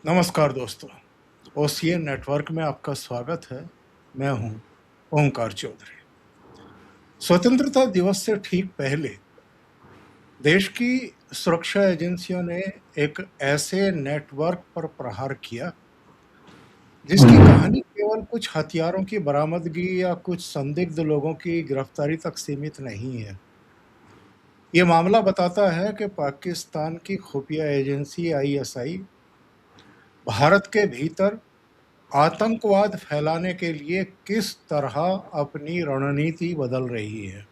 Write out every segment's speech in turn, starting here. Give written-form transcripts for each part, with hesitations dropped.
नमस्कार दोस्तों। OCN network में आपका स्वागत है। मैं हूं ओंकार चौधरी। स्वतंत्रता दिवस से ठीक पहले देश की सुरक्षा एजेंसियों ने एक ऐसे नेटवर्क पर प्रहार किया जिसकी कहानी केवल कुछ हथियारों की बरामदगी या कुछ संदिग्ध लोगों की गिरफ्तारी तक सीमित नहीं है। ये मामला बताता है कि पाकिस्तान की खुफिया एजेंसी आईएसआई भारत के भीतर आतंकवाद फैलाने के लिए किस तरह अपनी रणनीति बदल रही है।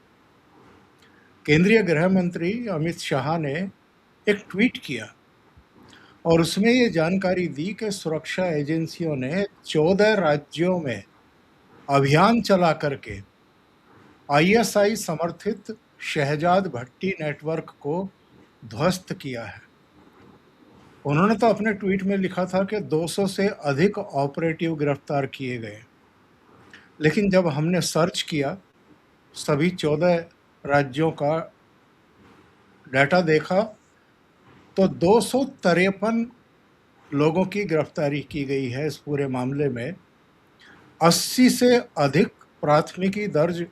केंद्रीय गृह मंत्री अमित शाह ने एक ट्वीट किया और उसमें ये जानकारी दी कि सुरक्षा एजेंसियों ने 14 राज्यों में अभियान चला करके आईएसआई समर्थित शहजाद भट्टी नेटवर्क को ध्वस्त किया है। उन्होंने तो अपने ट्वीट में लिखा था कि 200 से अधिक ऑपरेटिव गिरफ्तार किए गए, लेकिन जब हमने सर्च किया, सभी 14 राज्यों का डाटा देखा तो 253 लोगों की गिरफ्तारी की गई है। इस पूरे मामले में 80 से अधिक प्राथमिकी दर्ज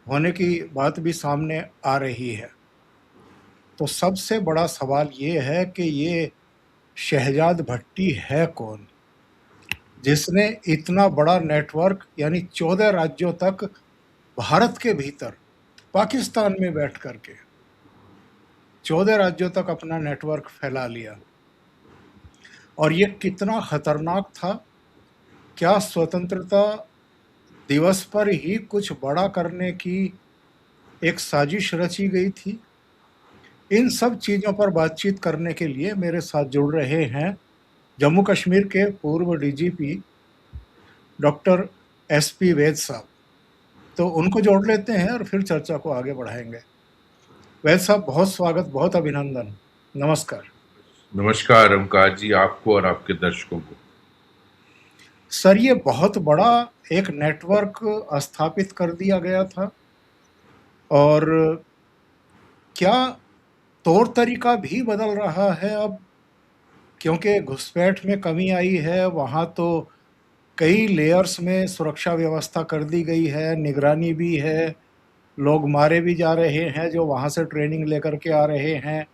होने की बात भी सामने आ रही है। तो सबसे बड़ा सवाल ये है कि ये शहजाद भट्टी है कौन, जिसने इतना बड़ा नेटवर्क यानी 14 राज्यों तक भारत के भीतर पाकिस्तान में बैठ करके 14 राज्यों तक अपना नेटवर्क फैला लिया। और ये कितना खतरनाक था। क्या स्वतंत्रता दिवस पर ही कुछ बड़ा करने की एक साजिश रची गई थी? इन सब चीज़ों पर बातचीत करने के लिए मेरे साथ जुड़ रहे हैं जम्मू कश्मीर के पूर्व डीजीपी डॉक्टर एसपी वैद साहब। तो उनको जोड़ लेते हैं और फिर चर्चा को आगे बढ़ाएंगे। वैद साहब, बहुत स्वागत, बहुत अभिनंदन। नमस्कार। नमस्कार ओमकार जी, आपको और आपके दर्शकों को। सर, ये बहुत बड़ा एक नेटवर्क स्थापित कर दिया गया था और क्या तौर तरीका भी बदल रहा है अब? क्योंकि घुसपैठ में कमी आई है, वहाँ तो कई लेयर्स में सुरक्षा व्यवस्था कर दी गई है, निगरानी भी है, लोग मारे भी जा रहे हैं जो वहाँ से ट्रेनिंग लेकर के आ रहे हैं,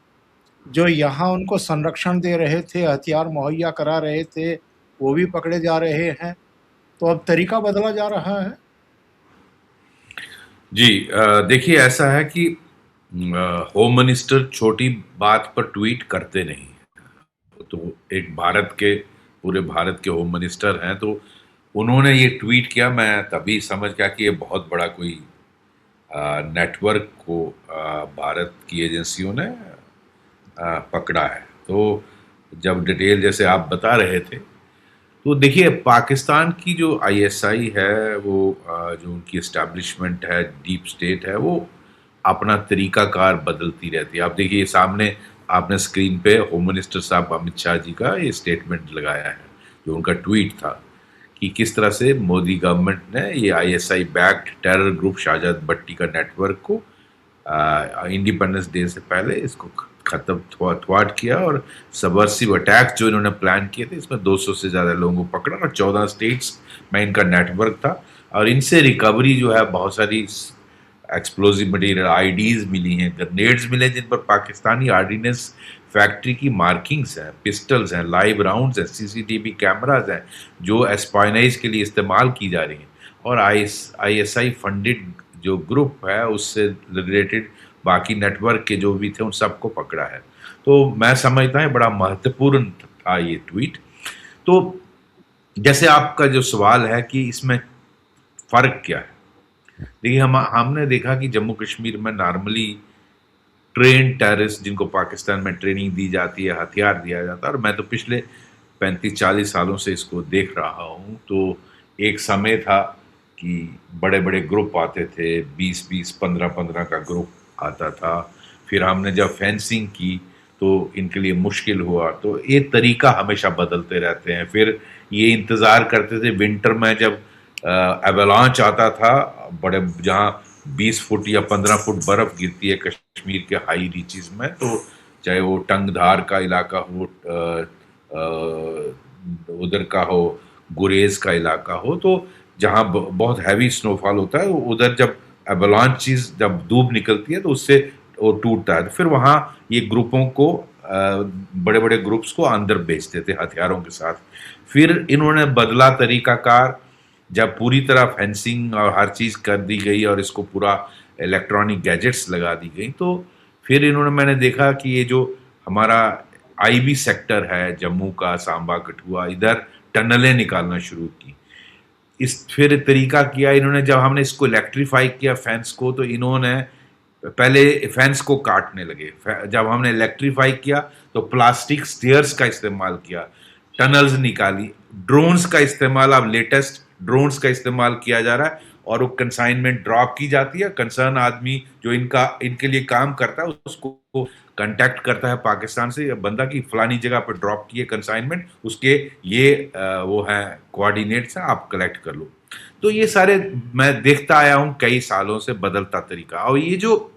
जो यहाँ उनको संरक्षण दे रहे थे, हथियार मुहैया करा रहे थे, वो भी पकड़े जा रहे हैं। तो अब तरीका बदला जा रहा है। जी, देखिए ऐसा है कि होम मिनिस्टर छोटी बात पर ट्वीट करते नहीं। तो एक भारत के पूरे भारत के होम मिनिस्टर हैं, तो उन्होंने ये ट्वीट किया। मैं तभी समझ गया कि ये बहुत बड़ा कोई नेटवर्क को भारत की एजेंसियों ने पकड़ा है। तो जब डिटेल जैसे आप बता रहे थे, तो देखिए पाकिस्तान की जो आईएसआई है, वो जो उनकी एस्टैब्लिशमेंट है, डीप स्टेट है, वो अपना तरीकाकार बदलती रहती है। आप देखिए सामने आपने स्क्रीन पे होम मिनिस्टर साहब अमित शाह जी का ये स्टेटमेंट लगाया है, जो उनका ट्वीट था कि किस तरह से मोदी गवर्नमेंट ने ये ISI backed terror group Shahzad Bhatti का नेटवर्क को इंडिपेंडेंस डे से पहले इसको खत्म थ्वाट किया, और सबवर्सिव अटैक्स जो इन्होंने प्लान किए थे, इसमें 200 से ज़्यादा लोगों को पकड़ा और 14 स्टेट्स में इनका नेटवर्क था। और इनसे रिकवरी जो है, बहुत सारी एक्सप्लोजिव मटेरियल आईडीज मिली हैं, ग्रेनेड्स मिले जिन पर पाकिस्तानी ऑर्डिनेंस फैक्ट्री की मार्किंग्स हैं, पिस्टल्स हैं, लाइव राउंड्स हैं, सीसीटीवी कैमराज हैं जो एस्पाइनाइज के लिए इस्तेमाल की जा रही हैं। और आईएसआई फंडेड जो ग्रुप है उससे रिलेटेड बाकी नेटवर्क के जो भी थे उन सबको पकड़ा है। तो मैं समझता हूँ बड़ा महत्वपूर्ण था ये ट्वीट। तो जैसे आपका जो सवाल है कि इसमें फ़र्क क्या है, देखिए हमने देखा कि जम्मू कश्मीर में नॉर्मली ट्रेन टेररिस्ट जिनको पाकिस्तान में ट्रेनिंग दी जाती है, हथियार दिया जाता है, और मैं तो पिछले 35-40 सालों से इसको देख रहा हूँ। तो एक समय था कि बड़े बड़े ग्रुप आते थे, 20-20, 15-15 का ग्रुप आता था। फिर हमने जब फेंसिंग की तो इनके लिए मुश्किल हुआ। तो ये तरीका हमेशा बदलते रहते हैं। फिर ये इंतज़ार करते थे विंटर में, जब एवलांच आता था, बड़े जहाँ 20 फुट या 15 फुट बर्फ़ गिरती है कश्मीर के हाई रीचेस में, तो चाहे वो टंगधार का इलाका हो, उधर का हो, गुरेज का इलाका हो, तो जहाँ बहुत हैवी स्नोफॉल होता है, उधर जब एवलांचेस, जब धूप निकलती है तो उससे वो टूटता है, तो फिर वहाँ ये ग्रुपों को, बड़े बड़े ग्रुप्स को अंदर भेजते थे हथियारों के साथ। फिर इन्होंने बदला तरीकाकार, जब पूरी तरह फेंसिंग और हर चीज़ कर दी गई और इसको पूरा इलेक्ट्रॉनिक गैजेट्स लगा दी गई, तो फिर इन्होंने, मैंने देखा कि ये जो हमारा आईबी सेक्टर है जम्मू का, सांबा कठुआ, इधर टनलें निकालना शुरू की। इस फिर तरीका किया इन्होंने, जब हमने इसको इलेक्ट्रीफाई किया फेंस को, तो इन्होंने पहले फेंस को काटने लगे। जब हमने इलेक्ट्रीफाई किया तो प्लास्टिक स्टेयर्स का इस्तेमाल किया, टनल्स निकाली, ड्रोन्स का इस्तेमाल, अब लेटेस्ट ड्रोन्स का इस्तेमाल किया जा रहा है, और वो कंसाइनमेंट ड्रॉप की जाती है। कंसर्न आदमी जो इनके लिए काम करता है उसको कांटेक्ट करता है पाकिस्तान से, बंदा की फलानी जगह पर ड्रॉप किए कंसाइनमेंट, उसके ये वो हैं कोऑर्डिनेट्स हैं, आप कलेक्ट कर लो। तो ये सारे मैं देखता आया हूँ कई सालों से, बदलता तरीका। और ये जो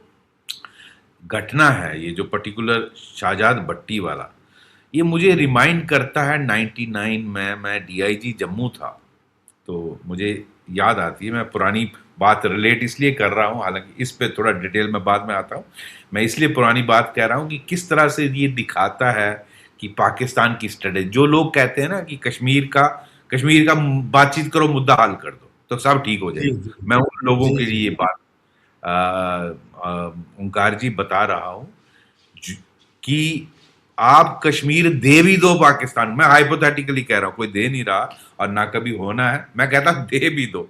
घटना है, ये जो पर्टिकुलर शाहजाद भट्टी वाला, ये मुझे रिमाइंड करता है 99 में मैं डीआईजी जम्मू था, तो मुझे याद आती है। मैं पुरानी बात रिलेट इसलिए कर रहा हूँ, हालांकि इस पे थोड़ा डिटेल में बाद में आता हूँ। मैं इसलिए पुरानी बात कह रहा हूँ कि किस तरह से ये दिखाता है कि पाकिस्तान की स्ट्रेटेजी, जो लोग कहते हैं ना कि कश्मीर का बातचीत करो, मुद्दा हल कर दो तो सब ठीक हो जी, जाएगा, जी, मैं उन लोगों जी, के जी। लिए ये बात ओंकार जी बता रहा हूँ कि आप कश्मीर दे भी दो पाकिस्तान, मैं हाइपोथेटिकली कह रहा हूं, कोई दे नहीं रहा और ना कभी होना है, मैं कहता हूं दे भी दो।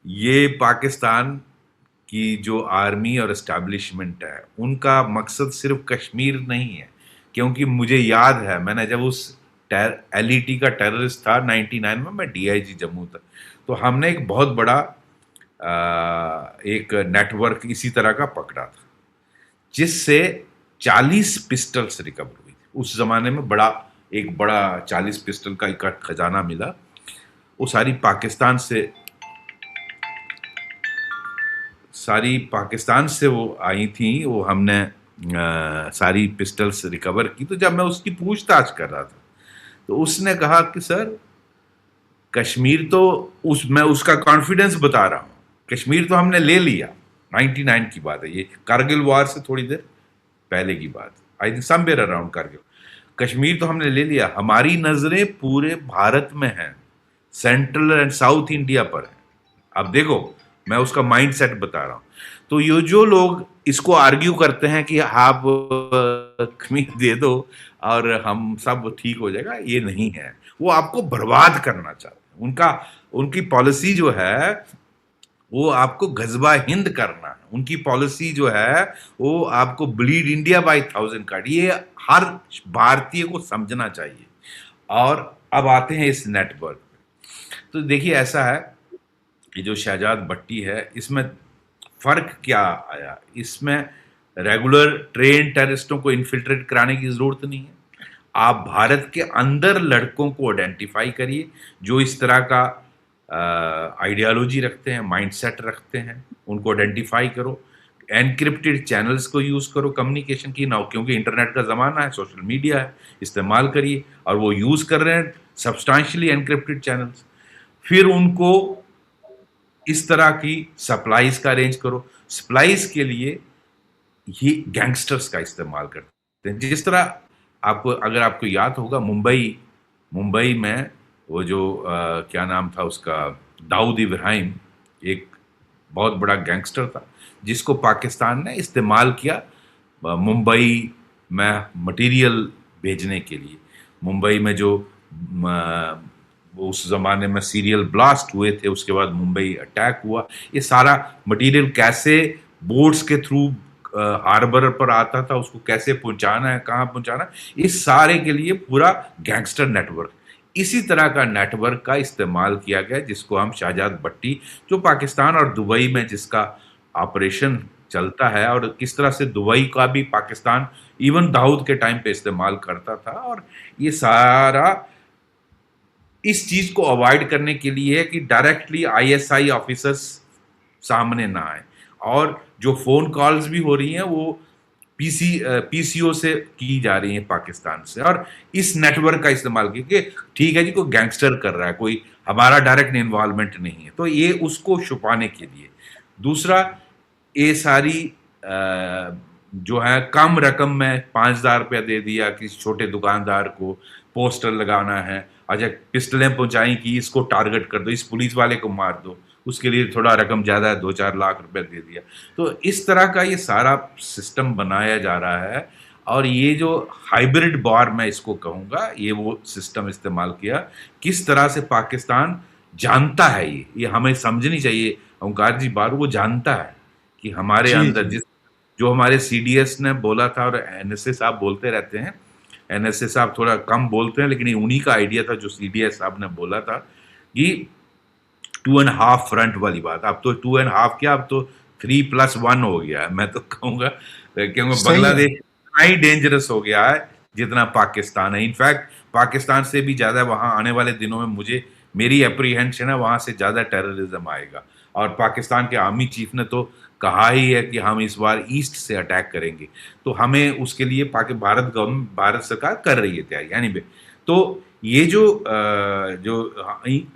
ये पाकिस्तान की जो आर्मी और एस्टैब्लिशमेंट है, उनका मकसद सिर्फ कश्मीर नहीं है। क्योंकि मुझे याद है, मैंने जब उस एलईटी का टेररिस्ट था 99 में, मैं डीआईजी जम्मू था, तो हमने एक बहुत बड़ा एक नेटवर्क इसी तरह का पकड़ा था, जिससे 40 पिस्टल्स रिकवर हुई थी। उस जमाने में एक बड़ा 40 पिस्टल का एक खजाना मिला। वो सारी पाकिस्तान से वो आई थी, वो हमने सारी पिस्टल्स रिकवर की। तो जब मैं उसकी पूछताछ कर रहा था, तो उसने कहा कि सर, कश्मीर तो, मैं उसका कॉन्फिडेंस बता रहा हूँ, कश्मीर तो हमने ले लिया। 99 की बात है, ये कारगिल वार से थोड़ी देर पहले की बात, I think somewhere around Kargil. Kashmir तो हमने ले लिया, हमारी नजरें पूरे भारत में हैं, सेंट्रल एंड साउथ इंडिया पर है। अब देखो, मैं उसका माइंड सेट बता रहा हूं। तो ये जो लोग इसको आर्ग्यू करते हैं कि आप कश्मीर दे दो और हम सब ठीक हो जाएगा, ये नहीं है। वो आपको बर्बाद करना चाहते हैं। उनकी पॉलिसी जो है, वो आपको गजबा हिंद करना है। उनकी पॉलिसी जो है, वो आपको ब्लीड इंडिया बाय 1000 कार्ड, ये हर भारतीय को समझना चाहिए। और अब आते हैं इस नेटवर्क पे। तो देखिए, ऐसा है, ये जो शहजाद भट्टी है, इसमें फर्क क्या आया, इसमें रेगुलर ट्रेन टेररिस्टों को इन्फिल्ट्रेट कराने की जरूरत नहीं है। आप भारत के अंदर लड़कों को आइडेंटिफाई करिए जो इस तरह का आइडियोलॉजी रखते हैं, माइंडसेट रखते हैं, उनको आइडेंटिफाई करो, एनक्रिप्टेड चैनल्स को यूज करो कम्युनिकेशन की ना, क्योंकि इंटरनेट का जमाना है, सोशल मीडिया है, इस्तेमाल करिए। और वो यूज कर रहे हैं सब्सटैंशियली एनक्रिप्टेड चैनल्स। फिर उनको इस तरह की सप्लाईज का अरेंज करो। सप्लाईज के लिए ये गैंगस्टर्स का इस्तेमाल करते हैं। जिस तरह अगर आपको याद होगा, मुंबई में वो जो क्या नाम था उसका, दाऊद इब्राहिम, एक बहुत बड़ा गैंगस्टर था, जिसको पाकिस्तान ने इस्तेमाल किया मुंबई में मटेरियल भेजने के लिए। मुंबई में जो उस जमाने में सीरियल ब्लास्ट हुए थे, उसके बाद मुंबई अटैक हुआ, ये सारा मटेरियल कैसे बोट्स के थ्रू हार्बर पर आता था, उसको कैसे पहुंचाना है, कहाँ पहुंचाना है, इस सारे के लिए पूरा गैंगस्टर नेटवर्क, इसी तरह का नेटवर्क का इस्तेमाल किया गया, जिसको हम शाहजाद भट्टी, जो पाकिस्तान और दुबई में जिसका ऑपरेशन चलता है, और किस तरह से दुबई का भी पाकिस्तान इवन दाऊद के टाइम पे इस्तेमाल करता था। और ये सारा इस चीज को अवॉइड करने के लिए है कि डायरेक्टली आईएसआई ऑफिसर्स सामने ना आए, और जो फोन कॉल्स भी हो रही हैं वो पीसीओ से की जा रही है पाकिस्तान से, और इस नेटवर्क का इस्तेमाल करके, ठीक है जी कोई गैंगस्टर कर रहा है, कोई हमारा डायरेक्ट इन्वॉल्वमेंट नहीं है, तो ये उसको छुपाने के लिए। दूसरा, ये सारी जो है कम रकम में 5,000 रुपया दे दिया किसी छोटे दुकानदार को, पोस्टर लगाना है, अच्छा पिस्टलें पहुंचाई कि इसको टारगेट कर दो, इस पुलिस वाले को मार दो, उसके लिए थोड़ा रकम ज्यादा है, 2-4 लाख रुपया दे दिया। तो इस तरह का ये सारा सिस्टम बनाया जा रहा है, और ये जो हाइब्रिड वॉर मैं इसको कहूंगा, ये वो सिस्टम इस्तेमाल किया। किस तरह से पाकिस्तान जानता है, ये हमें समझनी चाहिए। ओंकार जी बात, वो जानता है कि हमारे जी अंदर जी। जिस जो हमारे सीडीएस ने बोला था, और एनएसए साहब बोलते रहते हैं, एनएसए साहब थोड़ा कम बोलते हैं, लेकिन ये उन्हीं का आइडिया था जो सीडीएस साहब ने बोला था कि 2.5 फ्रंट वाली बात। अब तो 2.5 क्या, अब तो 3+1 हो गया है, मैं तो कहूंगा, क्योंकि सही है। बांग्लादेश इतना ही डेंजरस हो गया है जितना पाकिस्तान है। इनफैक्ट पाकिस्तान से भी ज्यादा वहां आने वाले दिनों में, मुझे मेरी अप्रीहेंशन है, वहां से ज्यादा टेररिज्म आएगा। और पाकिस्तान के आर्मी चीफ ने तो कहा ही है कि हम इस बार ईस्ट से अटैक करेंगे, तो हमें उसके लिए भारत गवर्नमेंट, भारत सरकार कर रही है तैयारी। यानी तो ये जो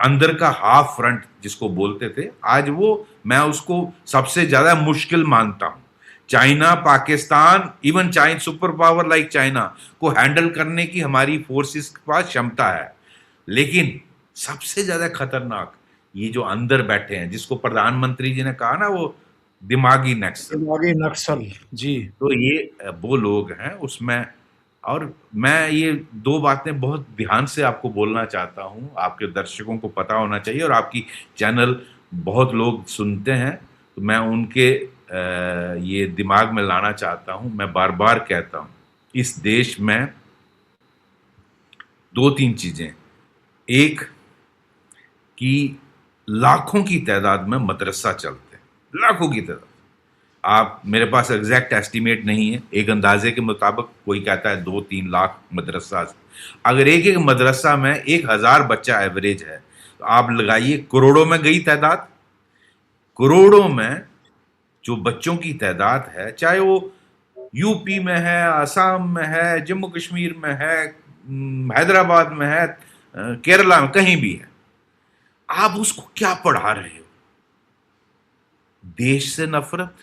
अंदर का हाफ फ्रंट जिसको बोलते थे, आज वो मैं उसको सबसे ज्यादा मुश्किल मानता हूं। China, Pakistan, even China, super power like China को हैंडल करने की हमारी फोर्सेस के पास क्षमता है, लेकिन सबसे ज्यादा खतरनाक ये जो अंदर बैठे हैं, जिसको प्रधानमंत्री जी ने कहा ना, वो दिमागी नक्सल। दिमागी नक्सल। जी। तो ये वो लोग हैं उसमें। और मैं ये दो बातें बहुत ध्यान से आपको बोलना चाहता हूं, आपके दर्शकों को पता होना चाहिए, और आपकी चैनल बहुत लोग सुनते हैं, तो मैं उनके ये दिमाग में लाना चाहता हूं। मैं बार बार कहता हूं, इस देश में 2-3 चीजें। एक, कि लाखों की तादाद में मदरसा चलते हैं, लाखों की तादाद। आप, मेरे पास एग्जैक्ट एस्टीमेट नहीं है, एक अंदाजे के मुताबिक कोई कहता है 2-3 लाख मदरसा। अगर एक एक मदरसा में 1,000 बच्चा एवरेज है, तो आप लगाइए करोड़ों में गई तादाद। करोड़ों में जो बच्चों की तादाद है, चाहे वो यूपी में है, असम में है, जम्मू कश्मीर में है, हैदराबाद में है, केरला में, कहीं भी है, आप उसको क्या पढ़ा रहे हो? देश से नफरत,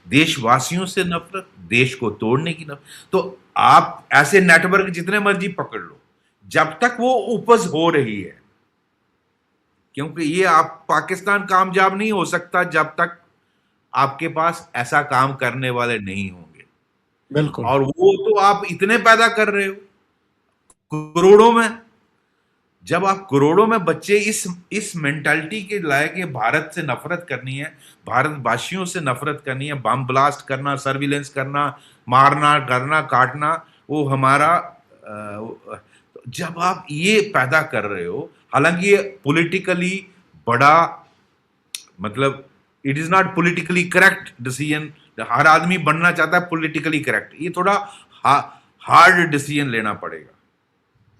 देशवासियों से नफरत, देश को तोड़ने की नफरत। तो आप ऐसे नेटवर्क जितने मर्जी पकड़ लो, जब तक वो उपज हो रही है, क्योंकि ये आप पाकिस्तान कामयाब नहीं हो सकता जब तक आपके पास ऐसा काम करने वाले नहीं होंगे। बिल्कुल। और वो तो आप इतने पैदा कर रहे हो, करोड़ों में। जब आप करोड़ों में बच्चे इस मेंटालिटी के लायक, ये भारत से नफरत करनी है, भारतवासियों से नफरत करनी है, बम ब्लास्ट करना, सर्विलेंस करना, मारना, करना, काटना, वो हमारा जब आप ये पैदा कर रहे हो, हालांकि ये पॉलिटिकली बड़ा, मतलब it is not politically correct decision. हर आदमी बनना चाहता है पॉलिटिकली करेक्ट, ये थोड़ा हार्ड डिसीजन लेना पड़ेगा।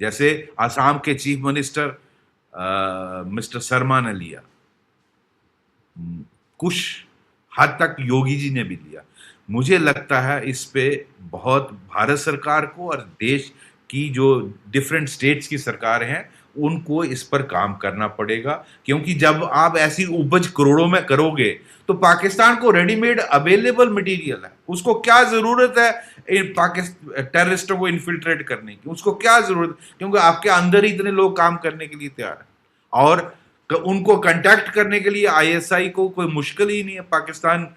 जैसे आसाम के चीफ मिनिस्टर मिस्टर शर्मा ने लिया, कुछ हद तक योगी जी ने भी लिया। मुझे लगता है इस पे बहुत भारत सरकार को और देश की जो डिफरेंट स्टेट्स की सरकार हैं, उनको इस पर काम करना पड़ेगा, क्योंकि जब आप ऐसी उपज करोड़ों में करोगे, तो पाकिस्तान को रेडीमेड अवेलेबल मटेरियल है, उसको क्या जरूरत है पाकिस्तान टेररिस्टों को इन्फिल्ट्रेट करने की? उसको क्या जरूरत, क्योंकि आपके अंदर ही इतने लोग काम करने के लिए तैयार है, और उनको कांटेक्ट करने के लिए आईएसआई को कोई मुश्किल ही नहीं है। पाकिस्तान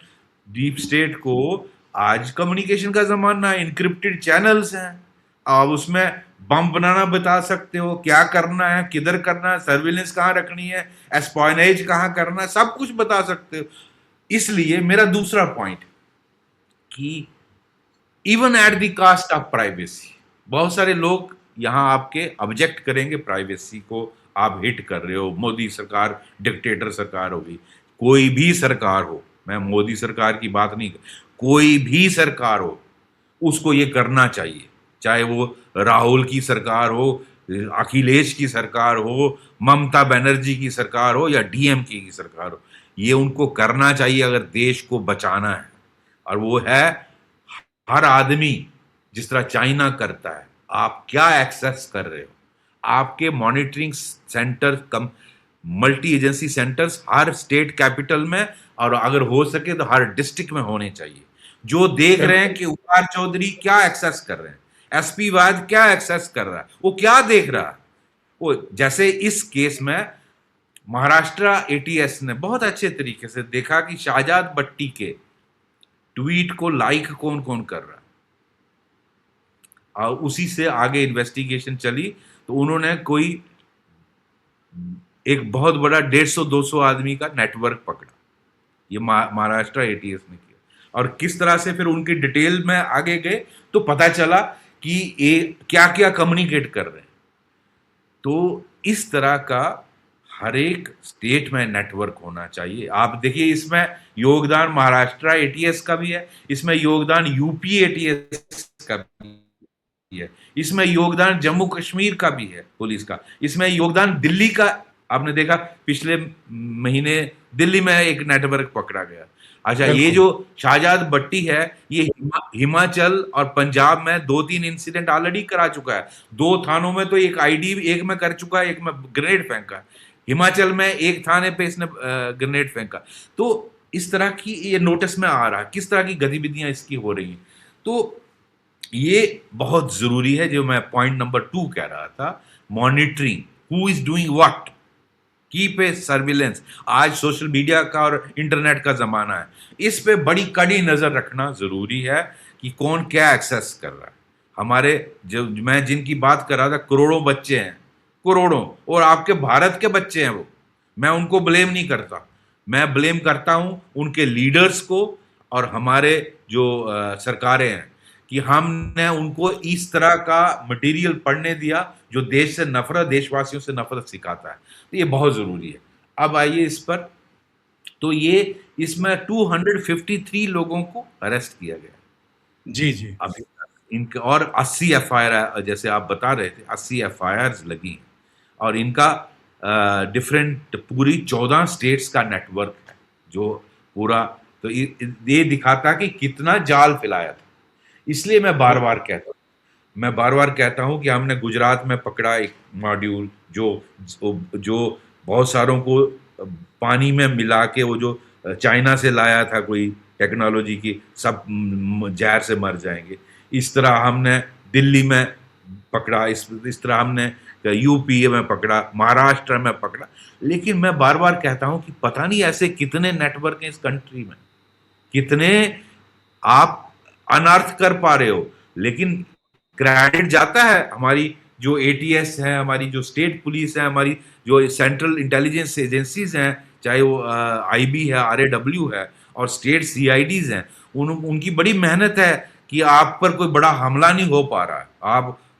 डीप स्टेट को आज कम्युनिकेशन का जमाना है, इनक्रिप्टेड चैनल्स हैं, आप उसमें बम बनाना बता सकते हो, क्या करना है, किधर करना है, सर्विलेंस कहाँ रखनी है, एस्पाइनेज कहाँ करना है, सब कुछ बता सकते हो। इसलिए मेरा दूसरा पॉइंट, कि even at the cost of privacy, बहुत सारे लोग यहां आपके ऑब्जेक्ट करेंगे, प्राइवेसी को आप हिट कर रहे हो, मोदी सरकार डिक्टेटर सरकार होगी। कोई भी सरकार हो, मैं मोदी सरकार की बात नहीं, कोई भी सरकार हो, उसको ये करना चाहिए, चाहे वो राहुल की सरकार हो, अखिलेश की सरकार हो, ममता बनर्जी की सरकार हो, या डीएमके की सरकार हो, ये उनको करना चाहिए अगर देश को बचाना है। और वो है हर आदमी जिस तरह चाइना करता है, आप क्या एक्सेस कर रहे हो, आपके मॉनिटरिंग सेंटर कम, मल्टी एजेंसी सेंटर्स हर स्टेट कैपिटल में, और अगर हो सके तो हर डिस्ट्रिक्ट में होने चाहिए, जो देख रहे हैं बिल्कुल। कि उकार चौधरी क्या एक्सेस कर रहे हैं, एसपी वाद क्या एक्सेस कर रहा है, वो क्या देख रहा है। वो जैसे इस केस में महाराष्ट्र एटीएस ने बहुत अच्छे तरीके से देखा कि शाहजाद भट्टी के ट्वीट को लाइक कौन कौन कर रहा है, और उसी से आगे इन्वेस्टिगेशन चली, तो उन्होंने कोई एक बहुत बड़ा 150-200 आदमी का नेटवर्क पकड़ा। ये महाराष्ट्र एटीएस ने किया, और किस तरह से फिर उनकी डिटेल में आगे गए तो पता चला कि ये क्या क्या कम्युनिकेट कर रहे हैं। तो इस तरह का हर एक स्टेट में नेटवर्क होना चाहिए। आप देखिए, इसमें योगदान महाराष्ट्र एटीएस का भी है, इसमें योगदान यूपी एटीएस का भी है, इसमें योगदान जम्मू कश्मीर का भी है पुलिस का, इसमें योगदान दिल्ली का। आपने देखा पिछले महीने दिल्ली में एक नेटवर्क पकड़ा गया। अच्छा, ये बिल्कुल। जो शाहजाद भट्टी है, ये हिमाचल और पंजाब में 2-3 इंसिडेंट ऑलरेडी करा चुका है। 2 थानों में तो एक आईडी एक में कर चुका है, एक में ग्रेनेड फेंका। हिमाचल में एक थाने पे इसने ग्रेनेड फेंका। तो इस तरह की ये नोटिस में आ रहा है किस तरह की गतिविधियां इसकी हो रही हैं। तो ये बहुत जरूरी है, जो मैं पॉइंट नंबर 2 कह रहा था, monitoring, who is doing what, keep a surveillance. आज सोशल मीडिया का और इंटरनेट का जमाना है, इस पे बड़ी कड़ी नजर रखना जरूरी है कि कौन क्या एक्सेस कर रहा है। हमारे जो मैं जिनकी बात कर रहा था, करोड़ों बच्चे हैं, करोड़ों, और आपके भारत के बच्चे हैं वो, मैं उनको ब्लेम नहीं करता, मैं ब्लेम करता हूं उनके लीडर्स को और हमारे जो सरकारें हैं, कि हमने उनको इस तरह का मटेरियल पढ़ने दिया जो देश से नफरत, देशवासियों से नफरत सिखाता है। तो ये बहुत जरूरी है। अब आइए इस पर, तो ये इसमें 253 लोगों को अरेस्ट किया गया जी, जी। अभी तक, इनके, और 80 एफआईआर, जैसे आप बता रहे थे, 80 एफआईआर लगी हैं, और इनका डिफरेंट पूरी 14 स्टेट्स का नेटवर्क है जो पूरा, तो ये दिखाता कि कितना जाल फैलाया था। इसलिए मैं बार बार कहता हूं कि हमने गुजरात में पकड़ा एक मॉड्यूल जो बहुत सारों को पानी में मिला के, वो जो चाइना से लाया था कोई टेक्नोलॉजी की, सब जहर से मर जाएंगे। इस तरह हमने दिल्ली में पकड़ा, इस तरह हमने यूपी में पकड़ा, महाराष्ट्र में पकड़ा। लेकिन मैं बार बार कहता हूं कि पता नहीं ऐसे कितने नेटवर्क हैं इस कंट्री में, कितने आप अनर्थ कर पा रहे हो, लेकिन क्रेडिट जाता है हमारी जो एटीएस है, हमारी जो स्टेट पुलिस है, हमारी जो सेंट्रल इंटेलिजेंस एजेंसीज हैं, चाहे वो आईबी है, आरएडब्ल्यू है, और स्टेट सीआईडीज हैं, उनकी बड़ी मेहनत है कि आप पर कोई बड़ा हमला नहीं हो पा रहा है।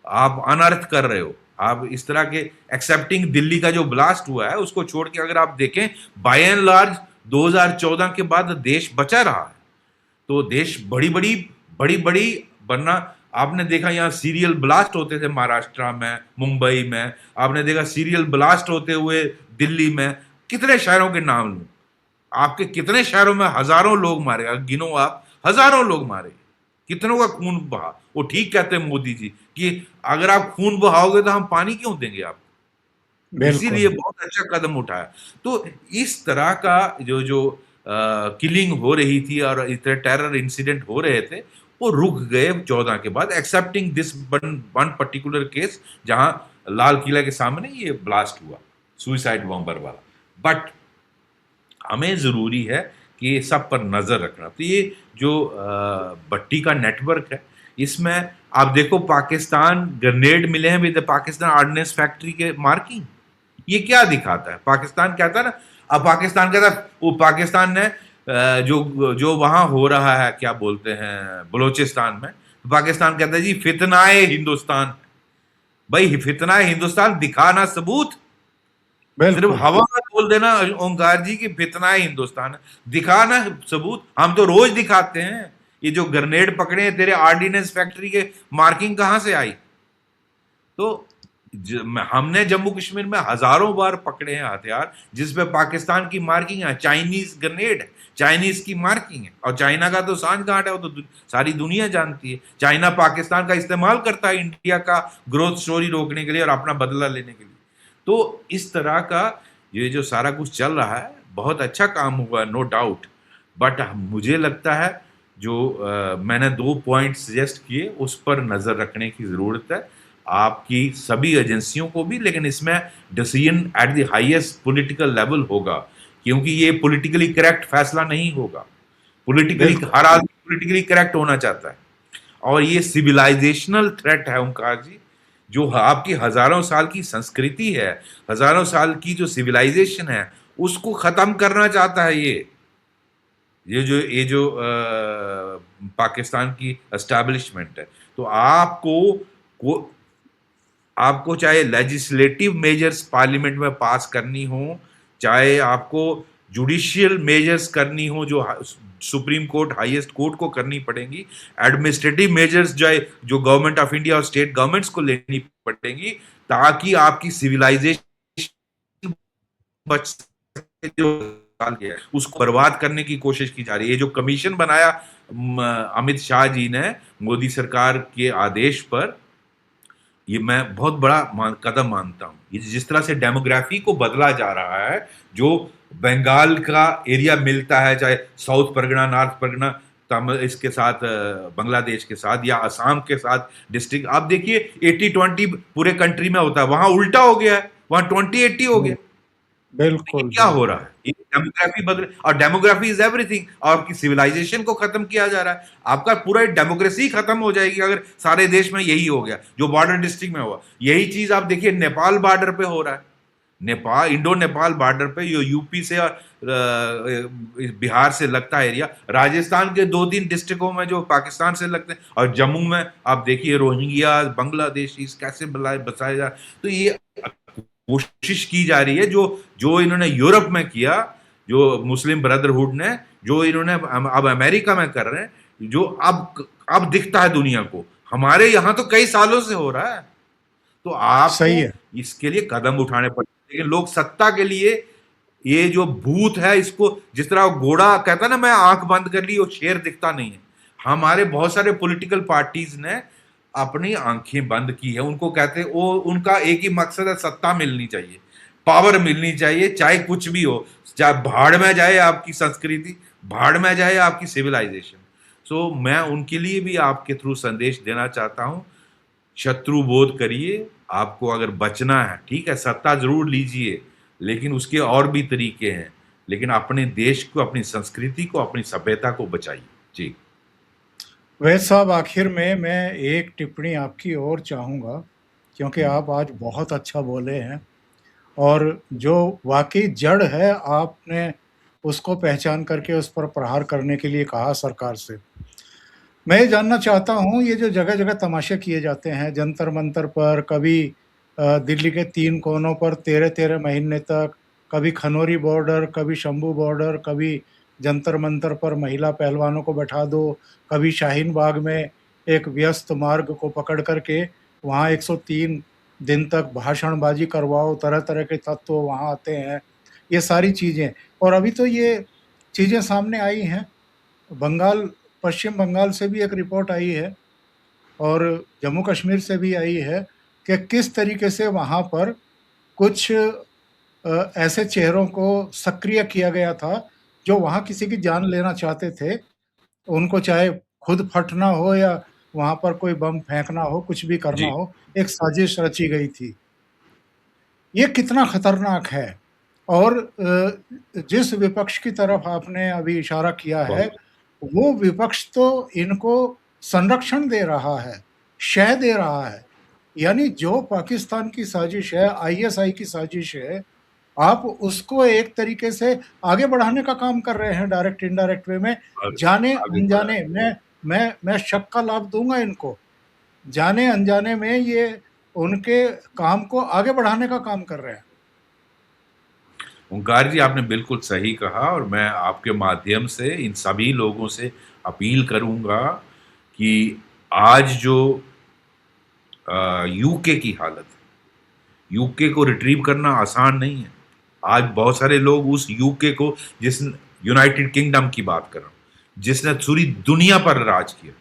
आप अनर्थ कर रहे हो। आप इस तरह के, एक्सेप्टिंग दिल्ली का जो ब्लास्ट हुआ है उसको छोड़ के अगर आप देखें, बाय एंड लार्ज 2014 के बाद देश बचा रहा है। तो देश बड़ी बड़ी वरना आपने देखा यहाँ सीरियल ब्लास्ट होते थे महाराष्ट्र में, मुंबई में, आपने देखा सीरियल ब्लास्ट होते हुए दिल्ली में। कितने शहरों के नाम लूं, आपके कितने शहरों में हजारों लोग मारे, गिनो आप, हजारों लोग मारे, कितनों का खून बहा। वो ठीक कहते हैं मोदी जी कि अगर आप खून बहाओगे तो हम पानी क्यों देंगे आप, इसीलिए बिल्कुल। बहुत अच्छा कदम उठाया। तो इस तरह का जो जो किलिंग हो रही थी और इस तरह टेरर इंसिडेंट हो रहे थे, वो रुक गए 14 के बाद, accepting this one particular case जहां लाल किला के सामने ये ब्लास्ट हुआ, सुइसाइड बॉम्बर वाला। बट हमें जरूरी है कि ये सब पर नजर रखना। तो ये जो भट्टी का नेटवर्क है, इसमें आप देखो, पाकिस्तान ग्रेनेड मिले हैं विद पाकिस्तान ऑर्डिनेंस फैक्ट्री के मार्किंग। ये क्या दिखाता है? पाकिस्तान कहता है ना, अब पाकिस्तान कहता है, वो पाकिस्तान ने जो जो वहां हो रहा है, क्या बोलते हैं, बलोचिस्तान में, तो पाकिस्तान कहता है जी फितनाए हिंदुस्तान। भाई फितनाए हिंदुस्तान दिखाना सबूत, सिर्फ बिल्कुल। हवा में बोल देना ओंकार जी की फितनाए हिंदुस्तान है, दिखाना सबूत। हम तो रोज दिखाते हैं। ये जो ग्रेनेड पकड़े हैं तेरे ऑर्डिनेंस फैक्ट्री के, मार्किंग कहां से आई? तो हमने जम्मू कश्मीर में हजारों बार पकड़े हैं हथियार जिस पे पाकिस्तान की मार्किंग है, चाइनीज ग्रेनेड है, चाइनीज की मार्किंग है, और चाइना का तो सांठगांठ है, वो तो सारी दुनिया जानती है। चाइना पाकिस्तान का इस्तेमाल करता है इंडिया का ग्रोथ स्टोरी रोकने के लिए और अपना बदला लेने के लिए। तो इस तरह का ये जो सारा कुछ चल रहा है, बहुत अच्छा काम हुआ, नो डाउट। बट मुझे लगता है जो मैंने 2 पॉइंट सजेस्ट किए उस पर नजर रखने की जरूरत है, आपकी सभी एजेंसियों को भी, लेकिन इसमें decision at the highest political level होगा, क्योंकि ये पॉलिटिकली करेक्ट फैसला नहीं होगा। पॉलिटिकली बिल्कुल। हर आदमी पॉलिटिकली करेक्ट होना चाहता है, और ये सिविलाइजेशनल थ्रेट है ओंकार जी। जो आपकी हजारों साल की संस्कृति है, हजारों साल की जो सिविलाइजेशन है, उसको खत्म करना चाहता है ये जो पाकिस्तान की एस्टैब्लिशमेंट है। तो आपको चाहे लेजिस्लेटिव मेजर्स पार्लियामेंट में पास करनी हो, चाहे आपको जुडिशियल मेजर्स करनी हो जो सुप्रीम कोर्ट हाईएस्ट कोर्ट को करनी पड़ेंगी, एडमिनिस्ट्रेटिव मेजर्स जो गवर्नमेंट ऑफ इंडिया और स्टेट गवर्नमेंट्स को लेनी पड़ेंगी, ताकि आपकी सिविलाइजेशन बच सके। जो साल के है उसको बर्बाद करने की कोशिश की जा रही है। ये जो कमीशन बनाया अमित शाह जी ने मोदी सरकार के आदेश पर, ये मैं बहुत बड़ा कदम मानता हूँ। ये जिस तरह से डेमोग्राफी को बदला जा रहा है, जो बंगाल का एरिया मिलता है, चाहे साउथ परगना, नॉर्थ परगना, तमिल इसके साथ बांग्लादेश के साथ, या असम के साथ डिस्ट्रिक्ट, आप देखिए 80-20 पूरे कंट्री में होता है, वहां उल्टा हो गया है, वहां 20-80 हो गया। ये बिल्कुल क्या हो रहा बिल्कुल। है? ये डेमोग्राफी बदल, और डेमोग्राफी इज एवरीथिंग। आपकी सिविलाइजेशन को खत्म किया जा रहा है, आपका पूरा डेमोक्रेसी खत्म हो जाएगी अगर सारे देश में यही हो गया जो बॉर्डर डिस्ट्रिक्ट में हुआ। यही चीज आप देखिए नेपाल बॉर्डर पे हो रहा है। नेपाल, इंडो नेपाल बॉर्डर पे, जो यूपी से और बिहार से लगता है एरिया, राजस्थान के 2-3 डिस्ट्रिक्टों में जो पाकिस्तान से लगते हैं, और जम्मू में आप देखिए रोहिंग्या, बांग्लादेशी कैसे बसाए जा। तो ये कोशिश की जा रही है जो जो इन्होंने यूरोप में किया, जो मुस्लिम ब्रदरहुड ने, जो इन्होंने अब अमेरिका में कर रहे हैं, जो अब दिखता है दुनिया को, हमारे यहां तो कई सालों से हो रहा है। तो सही आपको है। इसके लिए कदम उठाने पड़ते, लेकिन लोग सत्ता के लिए, ये जो भूत है इसको, जिस तरह घोड़ा कहता है ना, मैं आंख बंद कर ली, वो शेर दिखता नहीं है। हमारे बहुत सारे पॉलिटिकल पार्टीज ने अपनी आंखें बंद की है। उनको कहते हैं, वो उनका एक ही मकसद है, सत्ता मिलनी चाहिए, पावर मिलनी चाहिए, चाहे कुछ भी हो, चाहे भाड़ में जाए आपकी संस्कृति, भाड़ में जाए आपकी सिविलाइजेशन। सो मैं उनके लिए भी आपके थ्रू संदेश देना चाहता हूं, शत्रु बोध करिए। आपको अगर बचना है, ठीक है, सत्ता जरूर लीजिए, लेकिन उसके और भी तरीके हैं, लेकिन अपने देश को, अपनी संस्कृति को, अपनी सभ्यता को बचाइए। जी। वैद साहब, आखिर में मैं एक टिप्पणी आपकी और चाहूँगा, क्योंकि आप आज बहुत अच्छा बोले हैं, और जो वाकई जड़ है आपने उसको पहचान करके उस पर प्रहार करने के लिए कहा सरकार से। मैं ये जानना चाहता हूँ, ये जो जगह-जगह तमाशे किए जाते हैं, जंतर-मंतर पर, कभी दिल्ली के 3 कोनों पर 13-13 महीने तक, कभी खनौरी बॉर्डर, कभी शंभू बॉर्डर, कभी जंतर-मंतर पर महिला पहलवानों को बैठा दो, कभी शाहीन बाग में एक व्यस्त मार्ग को पकड़ कर के वहाँ 103 दिन तक भाषणबाजी करवाओ, तरह-तरह के तत्व वहाँ आते हैं, ये सारी चीज़ें। और अभी तो ये चीज़ें सामने आई हैं, बंगाल, पश्चिम बंगाल से भी एक रिपोर्ट आई है और जम्मू कश्मीर से भी आई है कि किस तरीके से वहाँ पर कुछ ऐसे चेहरों को सक्रिय किया गया था जो वहाँ किसी की जान लेना चाहते थे। उनको चाहे खुद फटना हो या वहाँ पर कोई बम फेंकना हो, कुछ भी करना जी। हो, एक साजिश रची गई थी। ये कितना खतरनाक है। और जिस विपक्ष की तरफ आपने अभी इशारा किया है, बहुत। वो विपक्ष तो इनको संरक्षण दे रहा है, शह दे रहा है। यानी जो पाकिस्तान की साजिश है, आईएसआई की साजिश है, आप उसको एक तरीके से आगे बढ़ाने का काम कर रहे हैं, डायरेक्ट इनडायरेक्ट वे में, आगे आगे बढ़ा जाने-अनजाने। रहे हैं। मैं शक का लाभ दूँगा इनको। जाने-अनजाने में ये उनके काम को आगे बढ़ाने का काम कर रहे हैं। ओंकार जी, आपने बिल्कुल सही कहा, और मैं आपके माध्यम से इन सभी लोगों से अपील करूंगा कि आज जो यूके की हालत है, यूके को रिट्रीव करना आसान नहीं है। आज बहुत सारे लोग उस यूके को, जिस यूनाइटेड किंगडम की बात कर रहा हूं, जिसने पूरी दुनिया पर राज किया,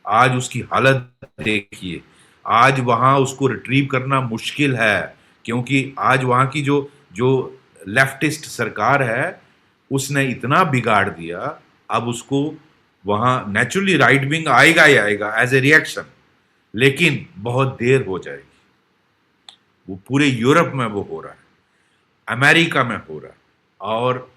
आज उसकी हालत देखिए। आज वहां उसको रिट्रीव करना मुश्किल है, क्योंकि आज वहां की जो जो लेफ्टिस्ट सरकार है उसने इतना बिगाड़ दिया। अब उसको वहां नेचुरली राइट विंग आएगा ही आएगा एज ए रिएक्शन, लेकिन बहुत देर हो जाएगी। वो पूरे यूरोप में वो हो रहा है, अमेरिका में हो रहा है, और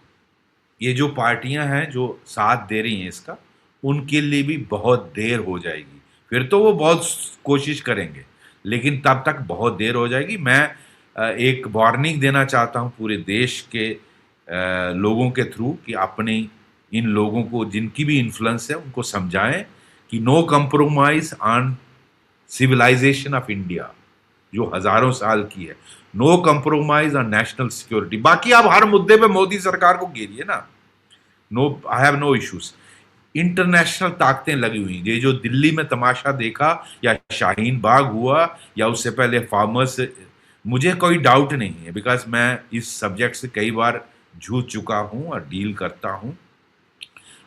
ये जो पार्टियां हैं जो साथ दे रही हैं इसका, उनके लिए भी बहुत देर हो जाएगी। फिर तो वो बहुत कोशिश करेंगे, लेकिन तब तक बहुत देर हो जाएगी। मैं एक वार्निंग देना चाहता हूं पूरे देश के लोगों के थ्रू कि अपने इन लोगों को, जिनकी भी इन्फ्लुएंस है, उनको समझाएं कि no compromise on civilisation of India, जो हजारों साल की है। No compromise on national security. बाकी आप हर मुद्दे पे मोदी सरकार को घेरिए ना, no, I have no issues. International ताकतें लगी हुई, ये जो दिल्ली में तमाशा देखा, या शाहीन बाग हुआ, या उससे पहले फार्मर्स, मुझे कोई डाउट नहीं है, बिकॉज मैं इस सब्जेक्ट से कई बार जूझ चुका हूं और डील करता हूं।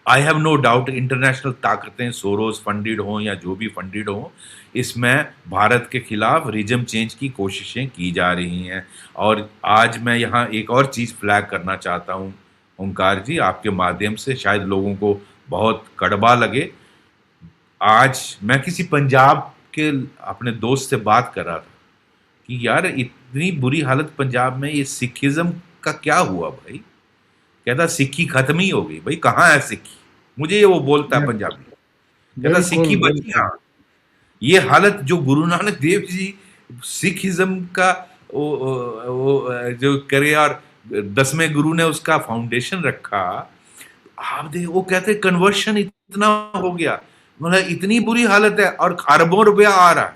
I have no doubt international ताकतें, सोरोस फंडेड हों या जो भी फंडेड हों, इसमें भारत के खिलाफ रिजम चेंज की कोशिशें की जा रही हैं। और आज मैं यहाँ एक और चीज़ फ्लैग करना चाहता हूँ ओंकार जी, आपके माध्यम से, शायद लोगों को बहुत कड़वा लगे। आज मैं किसी पंजाब के अपने दोस्त से बात कर रहा था कि यार इतनी बुरी हालत पंजाब में, ये सिखिज्म का क्या हुआ भाई? कहता सिक्की खत्म ही हो गई भाई, कहाँ है सिक्की? मुझे ये वो बोलता है पंजाबी, कहता बिल्कुल सिक्की बची बिल्कुल। कहाँ? ये हालत जो गुरु नानक देव जी सिखिज्म का जो करे, और 10वें गुरु ने उसका फाउंडेशन रखा, आप देख, वो कहते कन्वर्शन इतना हो गया, मतलब इतनी बुरी हालत है, और खरबों रुपया आ रहा है।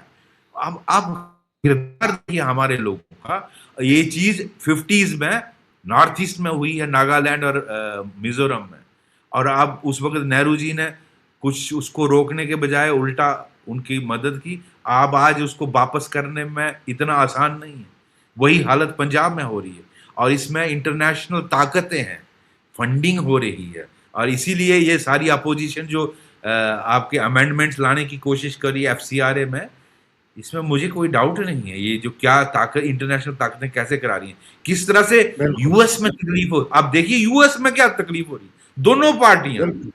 अब आप किरदार देखिए हमारे लोगों का। ये चीज 50s में नॉर्थ ईस्ट में हुई है, नागालैंड और मिजोरम में, और अब उस वक्त नेहरू जी ने कुछ उसको रोकने के बजाय उल्टा उनकी मदद की। आप आज उसको वापस करने में इतना आसान नहीं है। वही हालत पंजाब में हो रही है, और इसमें इंटरनेशनल ताकतें हैं, फंडिंग हो रही है, और इसीलिए ये सारी अपोजिशन जो आपके अमेंडमेंट्स लाने की कोशिश करी एफसीआरए में, इसमें मुझे कोई डाउट नहीं है। ये जो क्या ताकत, इंटरनेशनल ताकतें कैसे करा रही हैं, किस तरह से बिल्कुल यूएस में तकलीफ हो, आप देखिए यूएस में क्या तकलीफ हो रही है, दोनों पार्टियां। बिल्कुल।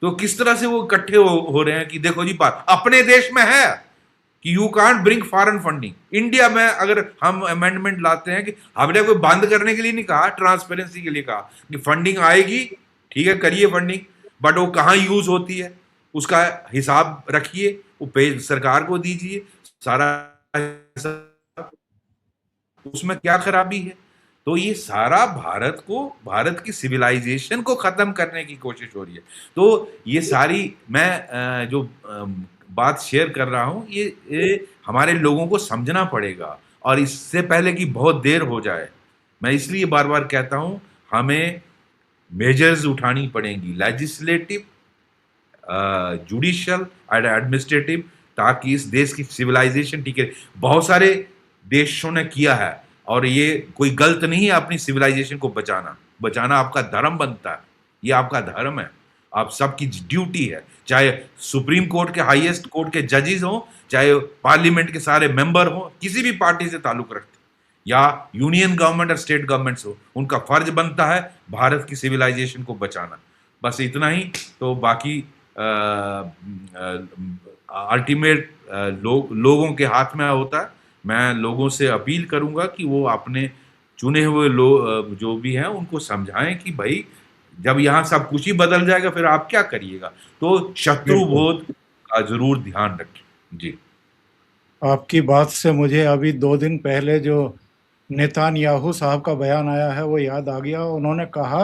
तो किस तरह से वो इकट्ठे हो रहे हैं कि देखो जी, बात अपने देश में है कि you can't bring foreign funding. India में अगर हम अमेंडमेंट लाते हैं कि हमने कोई बंद करने के लिए नहीं कहा, ट्रांसपेरेंसी के लिए कहा कि फंडिंग आएगी, ठीक है करिए फंडिंग, बट वो कहाँ यूज होती है उसका हिसाब रखिए, वो पेज सरकार को दीजिए सारा हिसाब, उसमें क्या खराबी है। तो ये सारा भारत को, भारत की सिविलाइजेशन को खत्म करने की कोशिश हो रही है। तो ये सारी मैं जो बात शेयर कर रहा हूं, ये हमारे लोगों को समझना पड़ेगा, और इससे पहले कि बहुत देर हो जाए, मैं इसलिए बार बार कहता हूं हमें मेजर्स उठानी पड़ेंगी, लेजिस्लेटिव, जुडिशियल एंड एडमिनिस्ट्रेटिव, ताकि इस देश की सिविलाइजेशन ठीक है। बहुत सारे देशों ने किया है, और ये कोई गलत नहीं है अपनी सिविलाइजेशन को बचाना। बचाना आपका धर्म बनता है, ये आपका धर्म है, आप सबकी ड्यूटी है, चाहे सुप्रीम कोर्ट के, हाईएस्ट कोर्ट के जजेस हों, चाहे पार्लियामेंट के सारे मेंबर हों, किसी भी पार्टी से ताल्लुक रखते, या यूनियन गवर्नमेंट और स्टेट गवर्नमेंट्स हो, उनका फर्ज बनता है भारत की सिविलाइजेशन को बचाना। बस इतना ही। तो बाकी अल्टीमेट लोगों के हाथ में होता है। मैं लोगों से अपील करूंगा कि वो अपने चुने हुए लोग जो भी हैं उनको समझाएं कि भाई जब यहाँ सब कुछ ही बदल जाएगा फिर आप क्या करिएगा। तो शत्रु बिल्कुल। बोध का जरूर ध्यान रखें जी। आपकी बात से मुझे अभी 2 दिन पहले जो नेतान्याहू साहब का बयान आया है वो याद आ गया। उन्होंने कहा,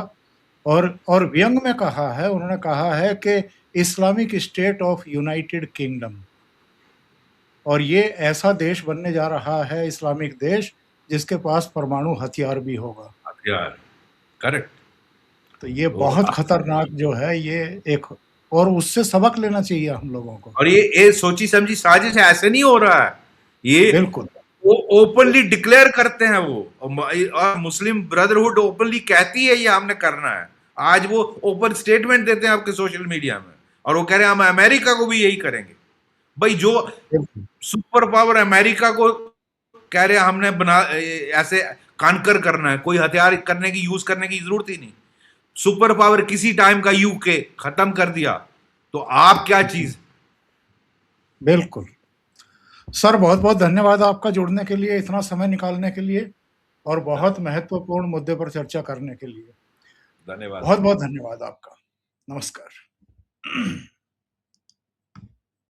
और व्यंग में कहा है, उन्होंने कहा है कि Islamic state of United kingdom, और ये ऐसा देश बनने जा रहा है, इस्लामिक देश, जिसके पास परमाणु हथियार भी होगा। हथियार, करेक्ट। तो ये तो बहुत खतरनाक जो है ये एक, और उससे सबक लेना चाहिए हम लोगों को। और ये सोची समझी साजिश है, ऐसे नहीं हो रहा है ये। बिल्कुल वो ओपनली डिक्लेयर करते हैं वो, और मुस्लिम ब्रदरहुड ओपनली कहती है ये हमने करना है। आज वो ओपन स्टेटमेंट देते हैं आपके सोशल मीडिया में, और वो कह रहे हैं हम अमेरिका को भी यही करेंगे। भाई जो बिल्कुल सुपर पावर अमेरिका को कह रहे हैं हमने बना ऐसे कानकर करना है, कोई हथियार करने की यूज करने की जरूरत ही नहीं। सुपर पावर किसी टाइम का यूके खत्म कर दिया, तो आप क्या जी चीज। बिल्कुल सर, बहुत बहुत धन्यवाद आपका जुड़ने के लिए, इतना समय निकालने के लिए और बहुत महत्वपूर्ण मुद्दे पर चर्चा करने के लिए। धन्यवाद। बहुत बहुत धन्यवाद आपका। नमस्कार।